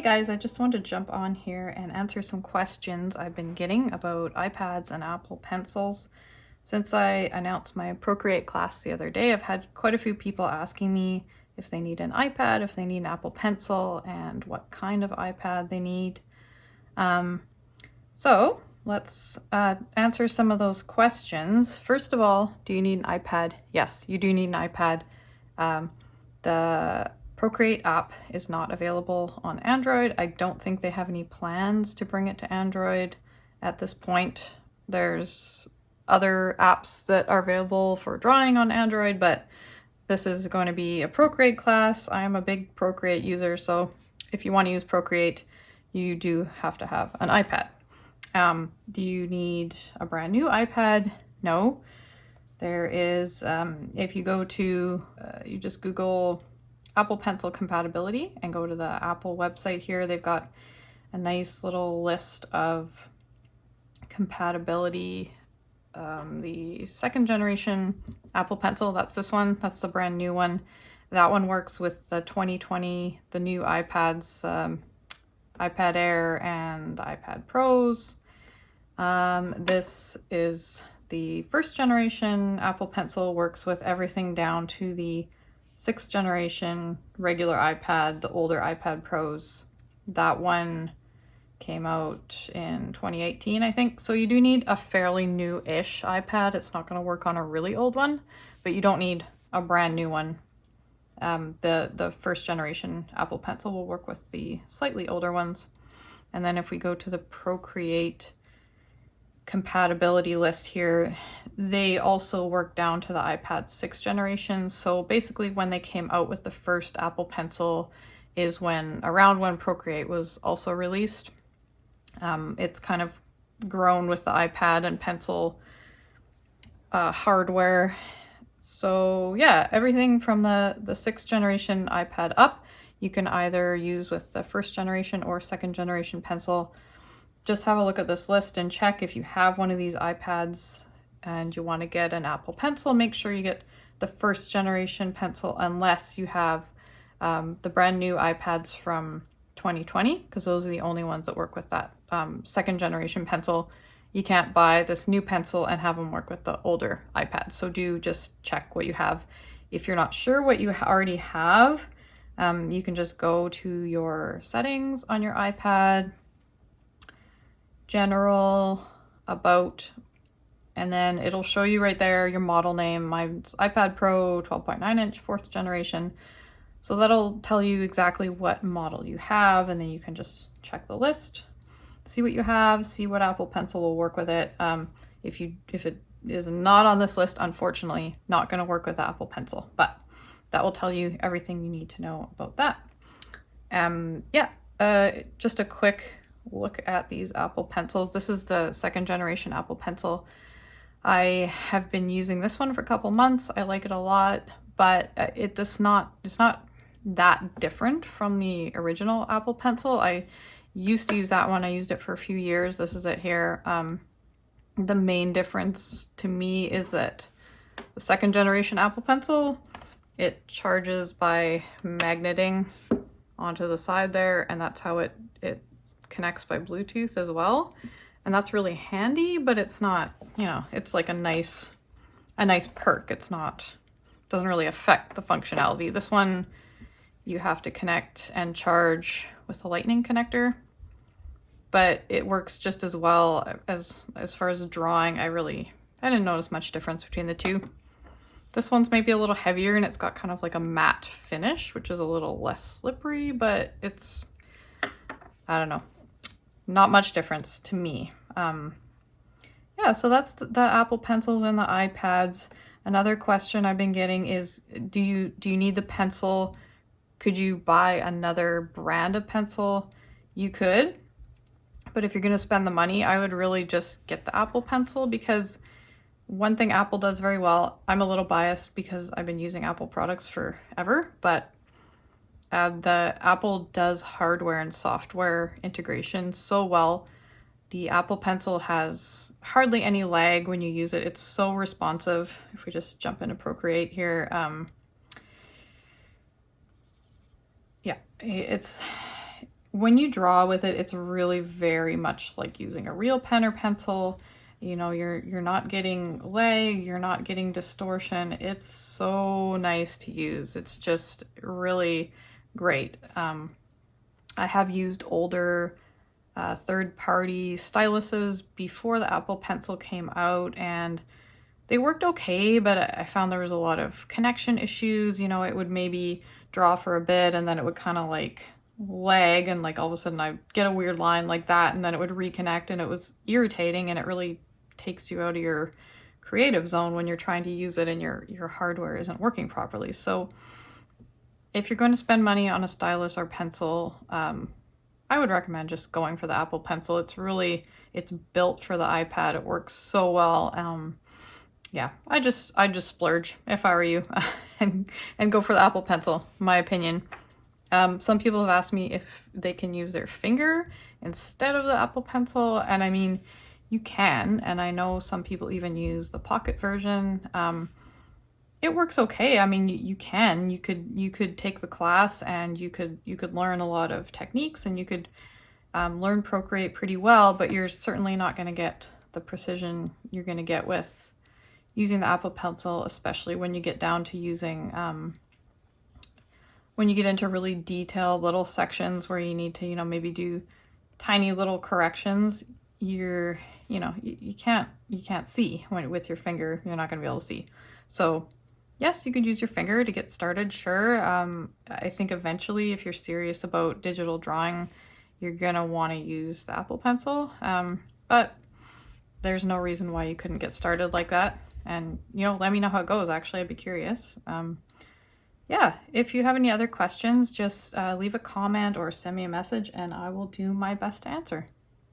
guys, I just wanted to jump on here and answer some questions I've been getting about iPads and Apple Pencils. Since I announced my Procreate class the other day, I've had quite a few people asking me if they need an iPad, if they need an Apple Pencil, and what kind of iPad they need. So let's answer some of those questions. First of all, do you need an iPad? Yes, you do need an iPad. The Procreate app is not available on Android. I don't think they have any plans to bring it to Android at this point. There's other apps that are available for drawing on Android, but this is going to be a Procreate class. I am a big Procreate user, so if you want to use Procreate, you do have to have an iPad. Do you need a brand new iPad? No. There is, if you go to, you just Google Apple Pencil compatibility and go to the Apple website here, they've got a nice little list of compatibility. The second generation Apple Pencil, that's this one, that's the brand new one. That one works with the 2020, the new iPads, iPad Air and iPad Pros. This is the first generation Apple Pencil, works with everything down to the 6th generation regular iPad, the older iPad Pros. That one came out in 2018, I think. So you do need a fairly new-ish iPad. It's not going to work on a really old one, but you don't need a brand new one. The first generation Apple Pencil will work with the slightly older ones. And then if we go to the Procreate compatibility list here, they also work down to the iPad 6th generation. So basically when they came out with the first Apple Pencil is around when Procreate was also released. It's kind of grown with the iPad and Pencil hardware. So yeah, everything from the 6th generation iPad up, you can either use with the 1st generation or 2nd generation Pencil. Just have a look at this list and check if you have one of these iPads and you want to get an Apple Pencil. Make sure you get the 1st generation Pencil unless you have the brand new iPads from 2020, because those are the only ones that work with that 2nd generation Pencil. You can't buy this new pencil and have them work with the older iPads. So do just check what you have. If you're not sure what you already have, you can just go to your settings on your iPad, general, about, and then it'll show you right there your model name. Mine's iPad Pro 12.9 inch 4th generation. So that'll tell you exactly what model you have, and then you can just check the list, see what you have, see what Apple Pencil will work with it. If it is not on this list, unfortunately, not going to work with Apple Pencil, but that will tell you everything you need to know about that. Just a quick look at these Apple Pencils. This is the 2nd generation Apple Pencil. I have been using this one for a couple months. I like it a lot, but it's not that different from the original Apple Pencil. I used to use that one. I used it for a few years. This is it here. The main difference to me is that the 2nd generation Apple Pencil, it charges by magneting onto the side there, and that's how it connects by Bluetooth as well. And that's really handy, but it's not, it's like a nice perk. Doesn't really affect the functionality. This one, you have to connect and charge with a lightning connector, but it works just as well. As far as drawing, I didn't notice much difference between the two. This one's maybe a little heavier and it's got kind of like a matte finish, which is a little less slippery, but it's, I don't know, not much difference to me. So that's the Apple Pencils and the iPads. Another question I've been getting is, do you need the pencil? Could you buy another brand of pencil? You could, but if you're going to spend the money, I would really just get the Apple Pencil, because one thing Apple does very well, I'm a little biased because I've been using Apple products forever, but the Apple does hardware and software integration so well. The Apple Pencil has hardly any lag when you use it. It's so responsive. If we just jump into Procreate here, when you draw with it, it's really very much like using a real pen or pencil. You know, you're not getting lag, you're not getting distortion. It's so nice to use. It's just really great. I have used older third-party styluses before the Apple Pencil came out, and they worked okay, but I found there was a lot of connection issues. You know, it would maybe draw for a bit and then it would kind of like lag, and like all of a sudden I'd get a weird line like that, and then it would reconnect, and it was irritating, and it really takes you out of your creative zone when you're trying to use it and your hardware isn't working properly. So if you're going to spend money on a stylus or pencil, I would recommend just going for the Apple Pencil. It's built for the iPad. It works so well. Yeah, I just splurge if I were you and go for the Apple Pencil, in my opinion. Some people have asked me if they can use their finger instead of the Apple Pencil, and I mean, you can, and I know some people even use the Pocket version. It works okay. I mean, you could take the class and you could learn a lot of techniques, and you could learn Procreate pretty well, but you're certainly not going to get the precision you're going to get with using the Apple Pencil, especially when you get down to using, when you get into really detailed little sections where you need to, you know, maybe do tiny little corrections. You can't see with your finger. You're not going to be able to see. So yes, you could use your finger to get started, sure. I think eventually, if you're serious about digital drawing, you're gonna want to use the Apple Pencil, but there's no reason why you couldn't get started like that. And, you know, let me know how it goes. Actually, I'd be curious. Yeah, if you have any other questions, just leave a comment or send me a message, and I will do my best to answer.